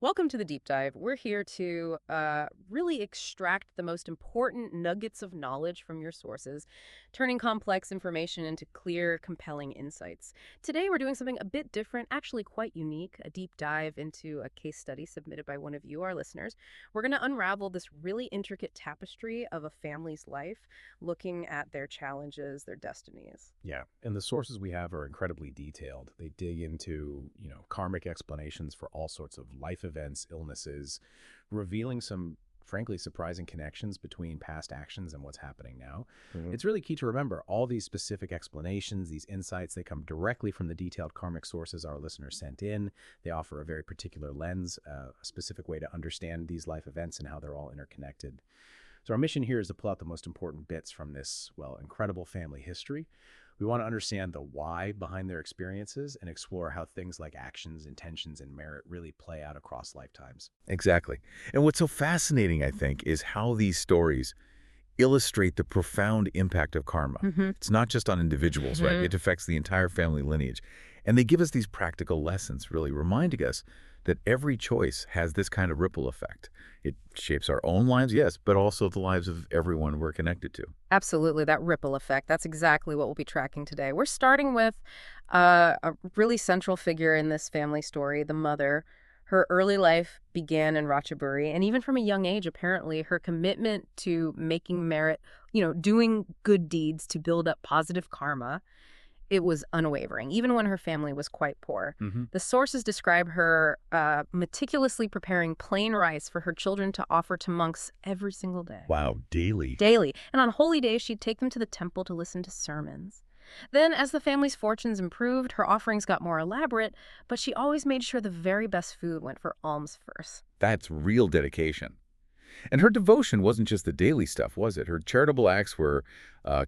Welcome to the deep dive. We're here to really extract the most important nuggets of knowledge from your sources, turning complex information into clear, compelling insights. Today, we're doing something a bit different, actually quite unique, a deep dive into a case study submitted by one of you, our listeners. We're going to unravel this really intricate tapestry of a family's life, looking at their challenges, their destinies. Yeah, and the sources we have are incredibly detailed. They dig into, karmic explanations for all sorts of life events, illnesses, revealing some frankly surprising connections between past actions and what's happening now. It's really key to remember all these specific explanations, these insights, they come directly from the detailed karmic sources our listeners sent in. They offer a very particular lens, a specific way to understand these life events and how they're all interconnected. So our mission here is to pull out the most important bits from this, incredible family history. We want to understand the why behind their experiences and explore how things like actions, intentions, and merit really play out across lifetimes. Exactly. And what's so fascinating, I think, is how these stories illustrate the profound impact of karma. It's not just on individuals, right? It affects the entire family lineage. And they give us these practical lessons, really reminding us that every choice has this kind of ripple effect. It shapes our own lives, yes, but also the lives of everyone we're connected to. Absolutely, that ripple effect. That's exactly what we'll be tracking today. We're starting with a really central figure in this family story, the mother. Her early life began in Ratchaburi, and even from a young age, apparently, her commitment to making merit, doing good deeds to build up positive karma, it was unwavering, even when her family was quite poor. The sources describe her meticulously preparing plain rice for her children to offer to monks every single day. Wow, daily. Daily. And on holy days, she'd take them to the temple to listen to sermons. Then, as the family's fortunes improved, her offerings got more elaborate, but she always made sure the very best food went for alms first. That's real dedication. And her devotion wasn't just the daily stuff, was it? Her charitable acts were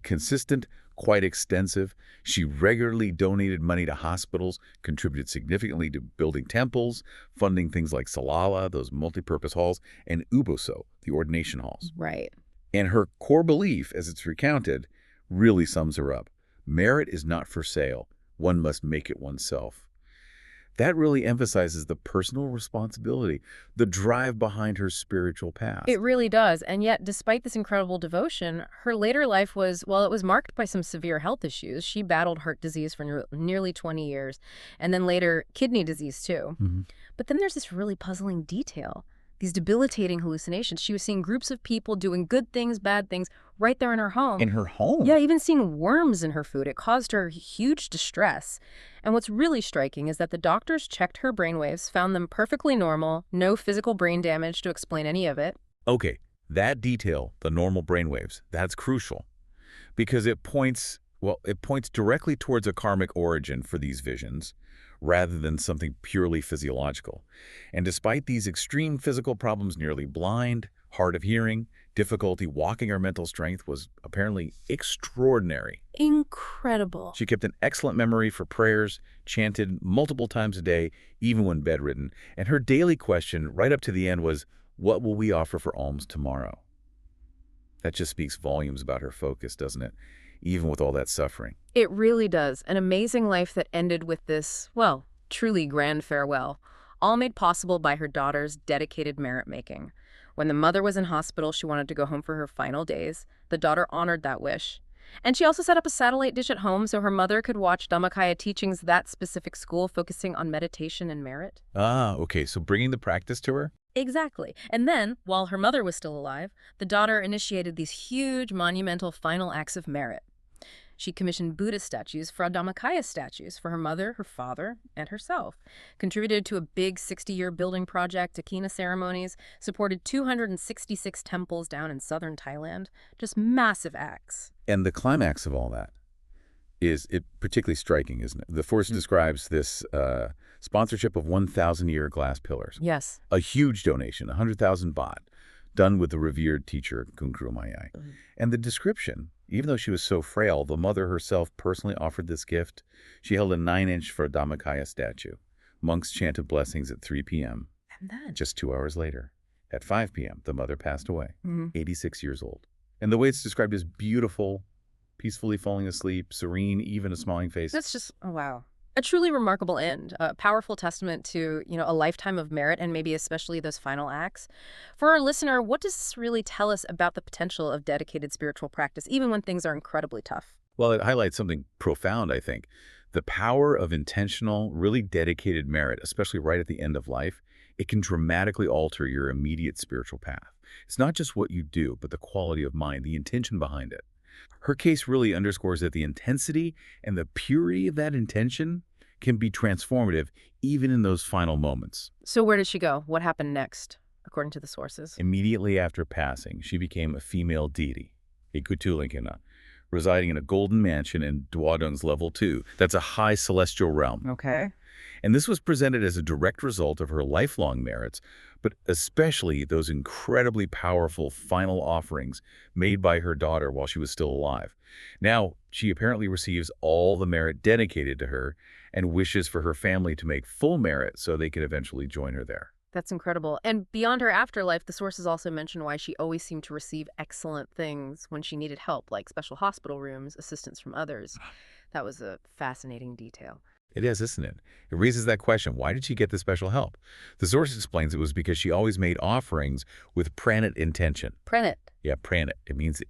consistent, quite extensive. She regularly donated money to hospitals, contributed significantly to building temples, funding things like Salala, those multipurpose halls, and Uboso, the ordination halls. Right. And her core belief, as it's recounted, really sums her up. Merit is not for sale. One must make it oneself. That really emphasizes the personal responsibility, the drive behind her spiritual path. It really does. And yet, despite this incredible devotion, her later life was, well, it was marked by some severe health issues. She battled heart disease for nearly 20 years, and then later kidney disease, too. But then there's this really puzzling detail. These debilitating hallucinations. She was seeing groups of people doing good things, bad things, right there in her home. In her home? Yeah, even seeing worms in her food. It caused her huge distress. And what's really striking is that the doctors checked her brainwaves, found them perfectly normal, no physical brain damage to explain any of it. Okay, that detail, the normal brainwaves, that's crucial because it points directly towards a karmic origin for these visions rather than something purely physiological. And despite these extreme physical problems, nearly blind, hard of hearing, difficulty walking, her mental strength was apparently extraordinary. Incredible. She kept an excellent memory for prayers, chanted multiple times a day, even when bedridden. And her daily question right up to the end was, what will we offer for alms tomorrow? That just speaks volumes about her focus, doesn't it? Even with all that suffering. It really does. An amazing life that ended with this, well, truly grand farewell, all made possible by her daughter's dedicated merit-making. When the mother was in hospital, she wanted to go home for her final days. The daughter honored that wish. And she also set up a satellite dish at home so her mother could watch Dhammakaya teachings at that specific school focusing on meditation and merit. Ah, okay, so bringing the practice to her? Exactly. And then, while her mother was still alive, the daughter initiated these huge, monumental final acts of merit. She commissioned Buddhist statues for Dhammakaya statues for her mother, her father, and herself, contributed to a big 60-year building project, Akina ceremonies, supported 266 temples down in southern Thailand. Just massive acts. And the climax of all that is particularly striking, isn't it? The force describes this sponsorship of 1,000-year glass pillars. Yes. A huge donation, 100,000 baht, done with the revered teacher, Kungkru Mayai. And the description, even though she was so frail, the mother herself personally offered this gift. She held a 9-inch for a Dhammakaya statue. Monks chanted blessings at 3 p.m. And then? Just 2 hours later, at 5 p.m., the mother passed away, 86 years old. And the way it's described is beautiful, peacefully falling asleep, serene, even a smiling face. That's just, oh, wow. A truly remarkable end, a powerful testament to, a lifetime of merit and maybe especially those final acts. For our listener, what does this really tell us about the potential of dedicated spiritual practice, even when things are incredibly tough? Well, it highlights something profound, I think. The power of intentional, really dedicated merit, especially right at the end of life, it can dramatically alter your immediate spiritual path. It's not just what you do, but the quality of mind, the intention behind it. Her case really underscores that the intensity and the purity of that intention can be transformative even in those final moments. So where did she go? What happened next, according to the sources? Immediately after passing, she became a female deity, a Kutulinkana, residing in a golden mansion in Dwadon's level 2. That's a high celestial realm. Okay. And this was presented as a direct result of her lifelong merits, but especially those incredibly powerful final offerings made by her daughter while she was still alive. Now, she apparently receives all the merit dedicated to her and wishes for her family to make full merit so they could eventually join her there. That's incredible. And beyond her afterlife, the sources also mention why she always seemed to receive excellent things when she needed help, like special hospital rooms, assistance from others. That was a fascinating detail. It is, isn't it? It raises that question, why did she get this special help? The source explains it was because she always made offerings with pranit intention. Pranit. Yeah, pranit. It means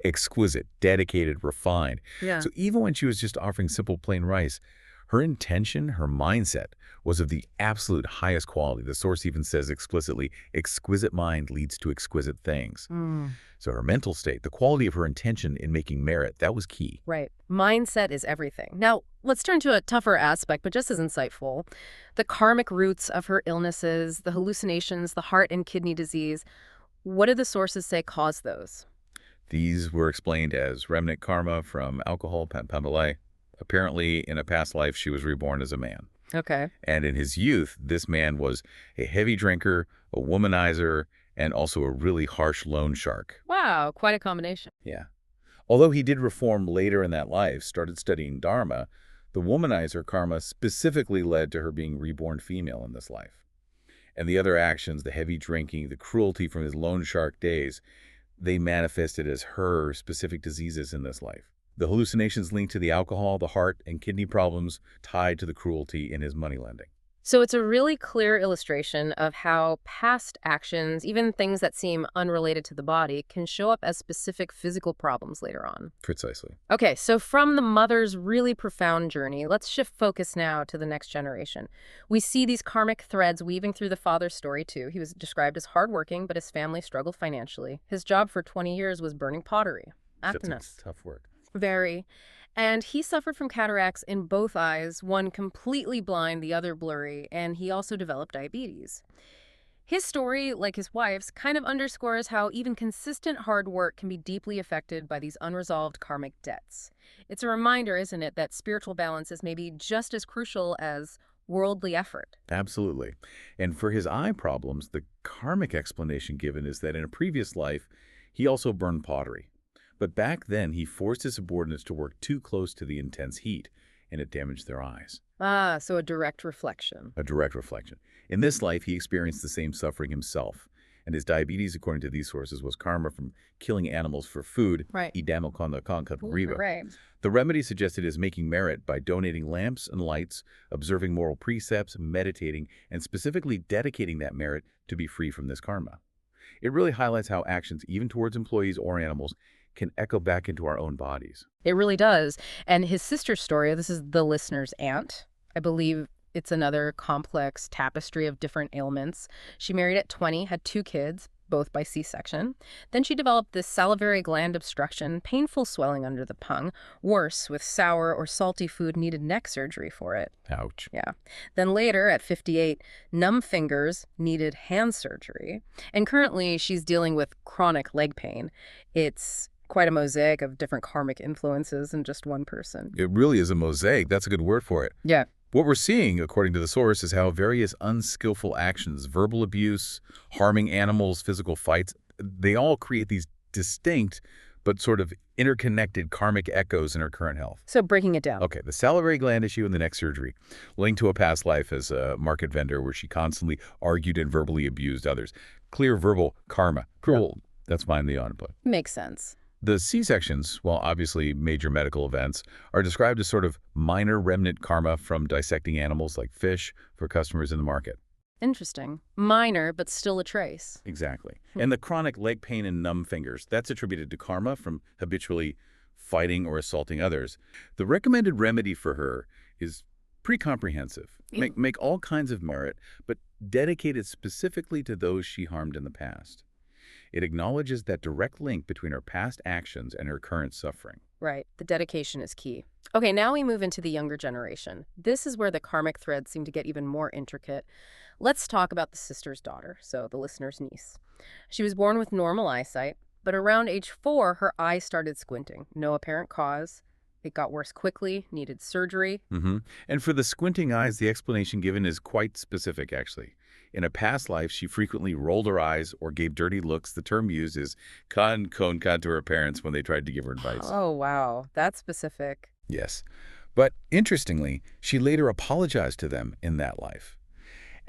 exquisite, dedicated, refined. Yeah. So even when she was just offering simple plain rice, her intention, her mindset was of the absolute highest quality. The source even says explicitly, exquisite mind leads to exquisite things. So her mental state, the quality of her intention in making merit, that was key. Right. Mindset is everything. Now, let's turn to a tougher aspect, but just as insightful. The karmic roots of her illnesses, the hallucinations, the heart and kidney disease. What do the sources say caused those? These were explained as remnant karma from alcohol, pandalay. Apparently, in a past life, she was reborn as a man. Okay. And in his youth, this man was a heavy drinker, a womanizer, and also a really harsh loan shark. Wow, quite a combination. Yeah. Although he did reform later in that life, started studying Dharma, the womanizer karma specifically led to her being reborn female in this life. And the other actions, the heavy drinking, the cruelty from his loan shark days, they manifested as her specific diseases in this life. The hallucinations linked to the alcohol, the heart, and kidney problems tied to the cruelty in his money lending. So it's a really clear illustration of how past actions, even things that seem unrelated to the body, can show up as specific physical problems later on. Precisely. Okay, so from the mother's really profound journey, let's shift focus now to the next generation. We see these karmic threads weaving through the father's story, too. He was described as hardworking, but his family struggled financially. His job for 20 years was burning pottery. That's tough work. Very. And he suffered from cataracts in both eyes, one completely blind, the other blurry, and he also developed diabetes. His story, like his wife's, kind of underscores how even consistent hard work can be deeply affected by these unresolved karmic debts. It's a reminder, isn't it, that spiritual balance is maybe just as crucial as worldly effort. Absolutely. And for his eye problems, the karmic explanation given is that in a previous life, he also burned pottery. But back then, he forced his subordinates to work too close to the intense heat, and it damaged their eyes. Ah, so a direct reflection. A direct reflection. In this life, he experienced the same suffering himself, and his diabetes, according to these sources, was karma from killing animals for food. Right. Right. The remedy suggested is making merit by donating lamps and lights, observing moral precepts, meditating, and specifically dedicating that merit to be free from this karma. It really highlights how actions, even towards employees or animals, can echo back into our own bodies. It really does. And his sister's story, this is the listener's aunt. I believe it's another complex tapestry of different ailments. She married at 20, had 2 kids, both by C-section. Then she developed this salivary gland obstruction, painful swelling under the tongue. Worse, with sour or salty food, needed neck surgery for it. Ouch. Yeah. Then later, at 58, numb fingers, needed hand surgery. And currently, she's dealing with chronic leg pain. It's quite a mosaic of different karmic influences in just one person. It really is a mosaic. That's a good word for it. Yeah. What we're seeing, according to the source, is how various unskillful actions, verbal abuse, harming animals, physical fights, they all create these distinct but sort of interconnected karmic echoes in her current health. So breaking it down. Okay, the salivary gland issue and the neck surgery, linked to a past life as a market vendor where she constantly argued and verbally abused others. Clear verbal karma. Cruel. That's fine, the input. Makes sense. The C-sections, while obviously major medical events, are described as sort of minor remnant karma from dissecting animals like fish for customers in the market. Interesting. Minor, but still a trace. Exactly. And the chronic leg pain and numb fingers, that's attributed to karma from habitually fighting or assaulting others. The recommended remedy for her is pretty comprehensive. Make all kinds of merit, but dedicated specifically to those she harmed in the past. It acknowledges that direct link between her past actions and her current suffering. Right. The dedication is key. Okay, now we move into the younger generation. This is where the karmic threads seem to get even more intricate. Let's talk about the sister's daughter, so the listener's niece. She was born with normal eyesight, but around age 4, her eyes started squinting. No apparent cause. It got worse quickly, needed surgery. And for the squinting eyes, the explanation given is quite specific, actually. In a past life, she frequently rolled her eyes or gave dirty looks. The term used is kan to her parents when they tried to give her advice. Oh, wow. That's specific. Yes. But interestingly, she later apologized to them in that life.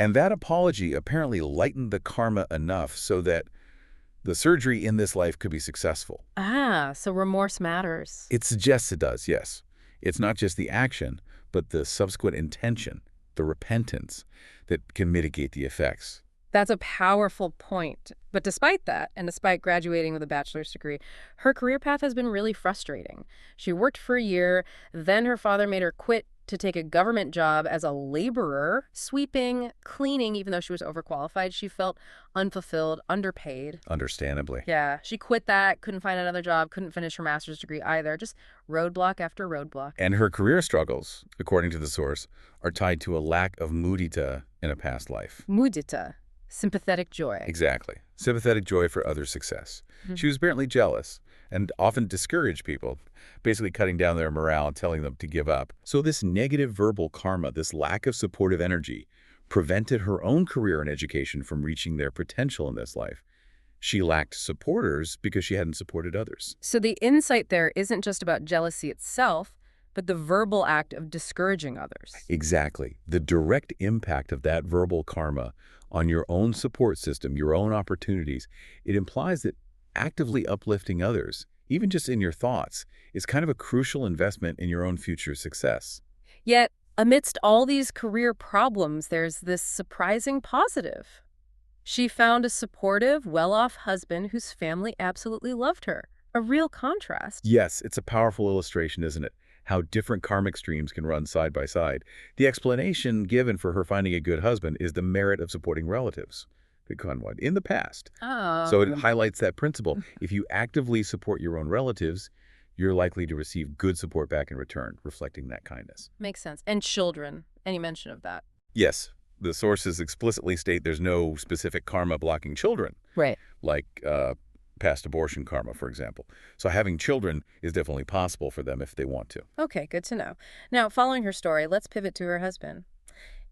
And that apology apparently lightened the karma enough so that the surgery in this life could be successful. Ah, so remorse matters. It suggests it does, yes. It's not just the action, but the subsequent intention, the repentance, that can mitigate the effects. That's a powerful point. But despite that, and despite graduating with a bachelor's degree, her career path has been really frustrating. She worked for a year, then her father made her quit to take a government job as a laborer, sweeping, cleaning, even though she was overqualified. She felt unfulfilled, underpaid. Understandably. Yeah, she quit that, couldn't find another job, couldn't finish her master's degree either. Just roadblock after roadblock. And her career struggles, according to the source, are tied to a lack of mudita in a past life. Mudita, sympathetic joy. Exactly. Sympathetic joy for others' success. She was apparently jealous and often discouraged people, basically cutting down their morale and telling them to give up. So this negative verbal karma, this lack of supportive energy, prevented her own career and education from reaching their potential in this life. She lacked supporters because she hadn't supported others. So the insight there isn't just about jealousy itself, but the verbal act of discouraging others. Exactly. The direct impact of that verbal karma on your own support system, your own opportunities, it implies that actively uplifting others, even just in your thoughts, is kind of a crucial investment in your own future success. Yet, amidst all these career problems, there's this surprising positive. She found a supportive, well-off husband whose family absolutely loved her. A real contrast. Yes, it's a powerful illustration, isn't it? How different karmic streams can run side by side. The explanation given for her finding a good husband is the merit of supporting relatives in the past. Oh. So it highlights that principle. If you actively support your own relatives, you're likely to receive good support back in return, reflecting that kindness. Makes sense. And children. Any mention of that? Yes, the sources explicitly state there's no specific karma blocking children. Right. Like past abortion karma, for example. So having children is definitely possible for them if they want to. Okay, good to know. Now, following her story, let's pivot to her husband.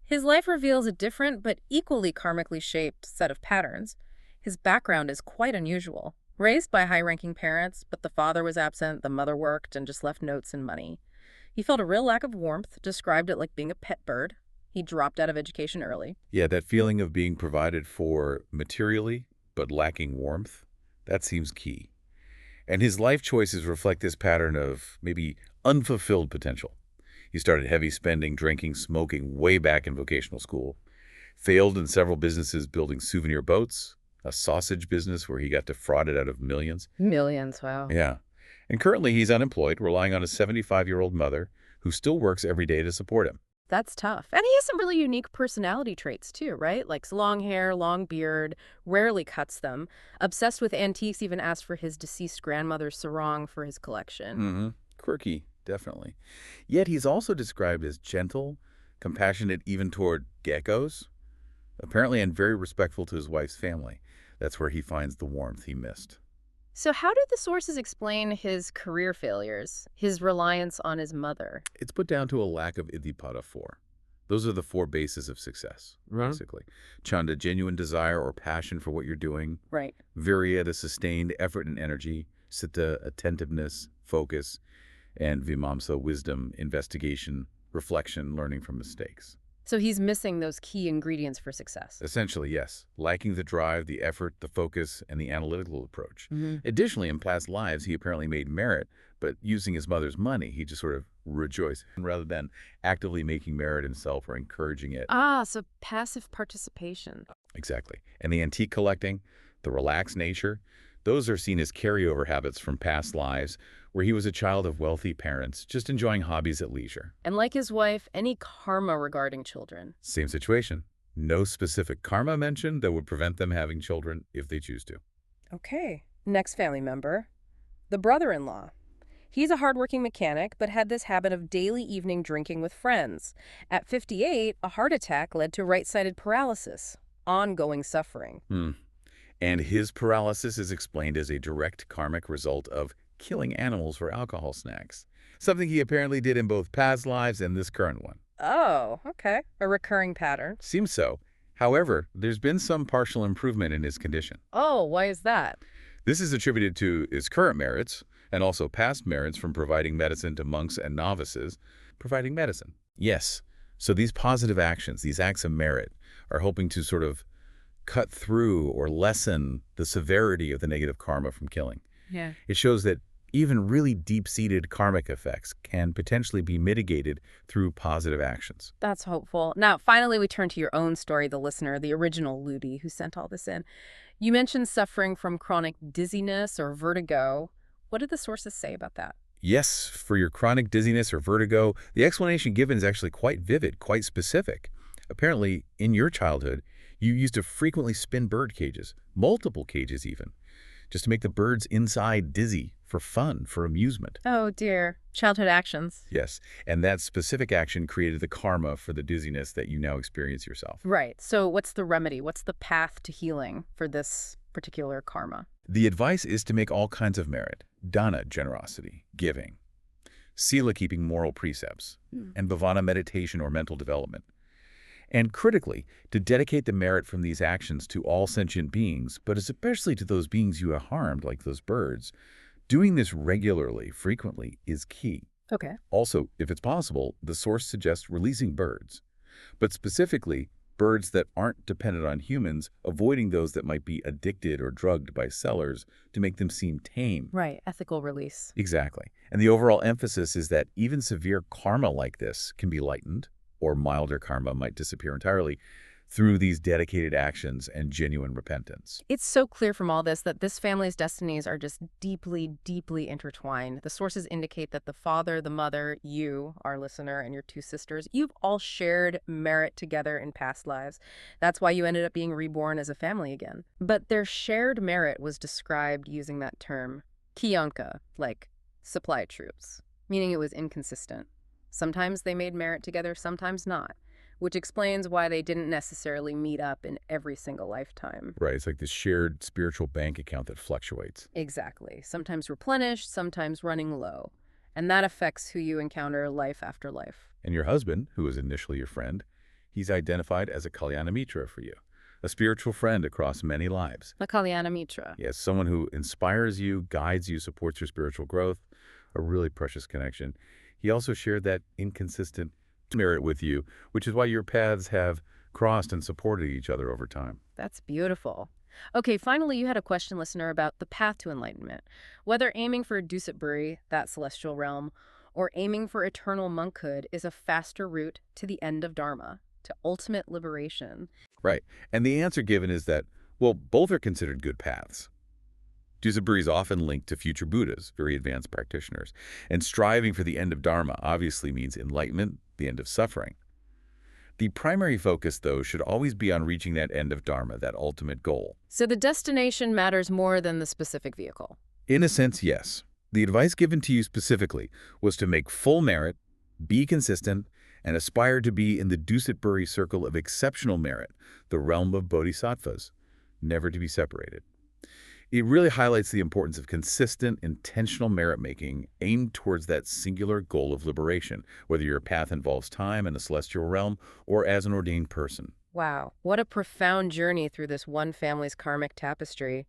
His life reveals a different but equally karmically shaped set of patterns. His background is quite unusual. Raised by high-ranking parents, but the father was absent, the mother worked, and just left notes and money. He felt a real lack of warmth, described it like being a pet bird. He dropped out of education early. Yeah, that feeling of being provided for materially, but lacking warmth, that seems key. And his life choices reflect this pattern of maybe unfulfilled potential. He started heavy spending, drinking, smoking way back in vocational school. Failed in several businesses building souvenir boats, a sausage business where he got defrauded out of millions. Millions, wow. Yeah. And currently he's unemployed, relying on a 75-year-old mother who still works every day to support him. That's tough. And he has some really unique personality traits too, right? Like long hair, long beard, rarely cuts them. Obsessed with antiques, even asked for his deceased grandmother's sarong for his collection. Quirky, definitely. Yet he's also described as gentle, compassionate even toward geckos, apparently, and very respectful to his wife's family. That's where he finds the warmth he missed. So how did the sources explain his career failures, his reliance on his mother? It's put down to a lack of Iddhipada 4. Those are the 4 bases of success, basically. Chanda, genuine desire or passion for what you're doing. Right. Virya, the sustained effort and energy. Citta, attentiveness, focus. And Vimamsa, wisdom, investigation, reflection, learning from mistakes. So he's missing those key ingredients for success. Essentially, yes. Lacking the drive, the effort, the focus, and the analytical approach. Mm-hmm. Additionally, in past lives, he apparently made merit, but using his mother's money, he just sort of rejoiced rather than actively making merit himself or encouraging it. Ah, so passive participation. Exactly. And the antique collecting, the relaxed nature, those are seen as carryover habits from past lives where he was a child of wealthy parents, just enjoying hobbies at leisure. And like his wife, any karma regarding children. Same situation. No specific karma mentioned that would prevent them having children if they choose to. Okay. Next family member, the brother-in-law. He's a hardworking mechanic, but had this habit of daily evening drinking with friends. At 58, a heart attack led to right-sided paralysis, ongoing suffering. And his paralysis is explained as a direct karmic result of killing animals for alcohol snacks, something he apparently did in both past lives and this current one. Oh, okay. A recurring pattern. Seems so. However, there's been some partial improvement in his condition. Oh, why is that? This is attributed to his current merits and also past merits from providing medicine to monks and novices, providing medicine. Yes, so these positive actions, these acts of merit, are hoping to sort of cut through or lessen the severity of the negative karma from killing. Yeah. It shows that even really deep-seated karmic effects can potentially be mitigated through positive actions. That's hopeful. Now, finally, we turn to your own story, the listener, the original Ludi who sent all this in. You mentioned suffering from chronic dizziness or vertigo. What did the sources say about that? Yes, for your chronic dizziness or vertigo, the explanation given is actually quite vivid, quite specific. Apparently, in your childhood, you used to frequently spin bird cages, multiple cages even, just to make the birds inside dizzy for fun, for amusement. Oh, dear. Childhood actions. Yes, and that specific action created the karma for the dizziness that you now experience yourself. Right. So what's the remedy? What's the path to healing for this particular karma? The advice is to make all kinds of merit, dana, generosity, giving, sila, keeping moral precepts, and bhavana, meditation or mental development. And critically, to dedicate the merit from these actions to all sentient beings, but especially to those beings you have harmed, like those birds. Doing this regularly, frequently, is key. Okay. Also, if it's possible, the source suggests releasing birds, but specifically birds that aren't dependent on humans, avoiding those that might be addicted or drugged by sellers to make them seem tame. Right. Ethical release. Exactly. And the overall emphasis is that even severe karma like this can be lightened, or milder karma might disappear entirely, through these dedicated actions and genuine repentance. It's so clear from all this that this family's destinies are just deeply, deeply intertwined. The sources indicate that the father, the mother, you, our listener, and your two sisters, you've all shared merit together in past lives. That's why you ended up being reborn as a family again. But their shared merit was described using that term, kiyanka, like supply troops, meaning it was inconsistent. Sometimes they made merit together, sometimes not, which explains why they didn't necessarily meet up in every single lifetime. Right, it's like this shared spiritual bank account that fluctuates. Exactly. Sometimes replenished, sometimes running low. And that affects who you encounter life after life. And your husband, who was initially your friend, he's identified as a Kalyana Mitra for you, a spiritual friend across many lives. A Kalyana Mitra. Yes, someone who inspires you, guides you, supports your spiritual growth, a really precious connection. He also shared that inconsistent merit with you, which is why your paths have crossed and supported each other over time. That's beautiful. Okay, finally, you had a question, listener, about the path to enlightenment. Whether aiming for Dusitburi, that celestial realm, or aiming for eternal monkhood is a faster route to the end of Dharma, to ultimate liberation. Right. And the answer given is that, well, both are considered good paths. Dusitburi is often linked to future Buddhas, very advanced practitioners, and striving for the end of Dharma obviously means enlightenment, the end of suffering. The primary focus, though, should always be on reaching that end of Dharma, that ultimate goal. So the destination matters more than the specific vehicle. In a sense, yes. The advice given to you specifically was to make full merit, be consistent, and aspire to be in the Dusitburi circle of exceptional merit, the realm of bodhisattvas, never to be separated. It really highlights the importance of consistent, intentional merit-making aimed towards that singular goal of liberation, whether your path involves time in a celestial realm or as an ordained person. Wow, what a profound journey through this one family's karmic tapestry.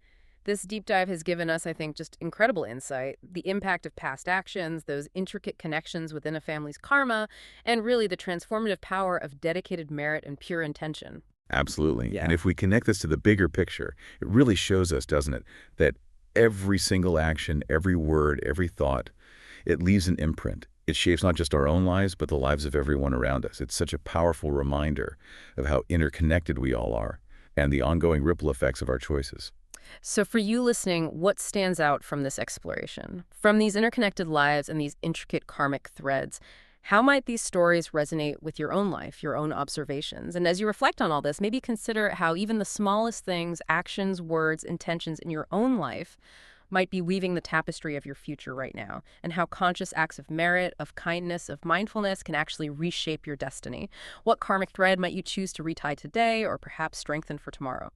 This deep dive has given us, I think, just incredible insight, the impact of past actions, those intricate connections within a family's karma, and really the transformative power of dedicated merit and pure intention. Absolutely. Yeah. And if we connect this to the bigger picture, it really shows us, doesn't it, that every single action, every word, every thought, it leaves an imprint. It shapes not just our own lives, but the lives of everyone around us. It's such a powerful reminder of how interconnected we all are and the ongoing ripple effects of our choices. So for you listening, what stands out from this exploration? From these interconnected lives and these intricate karmic threads, how might these stories resonate with your own life, your own observations? And as you reflect on all this, maybe consider how even the smallest things, actions, words, intentions in your own life might be weaving the tapestry of your future right now, and how conscious acts of merit, of kindness, of mindfulness can actually reshape your destiny. What karmic thread might you choose to retie today or perhaps strengthen for tomorrow?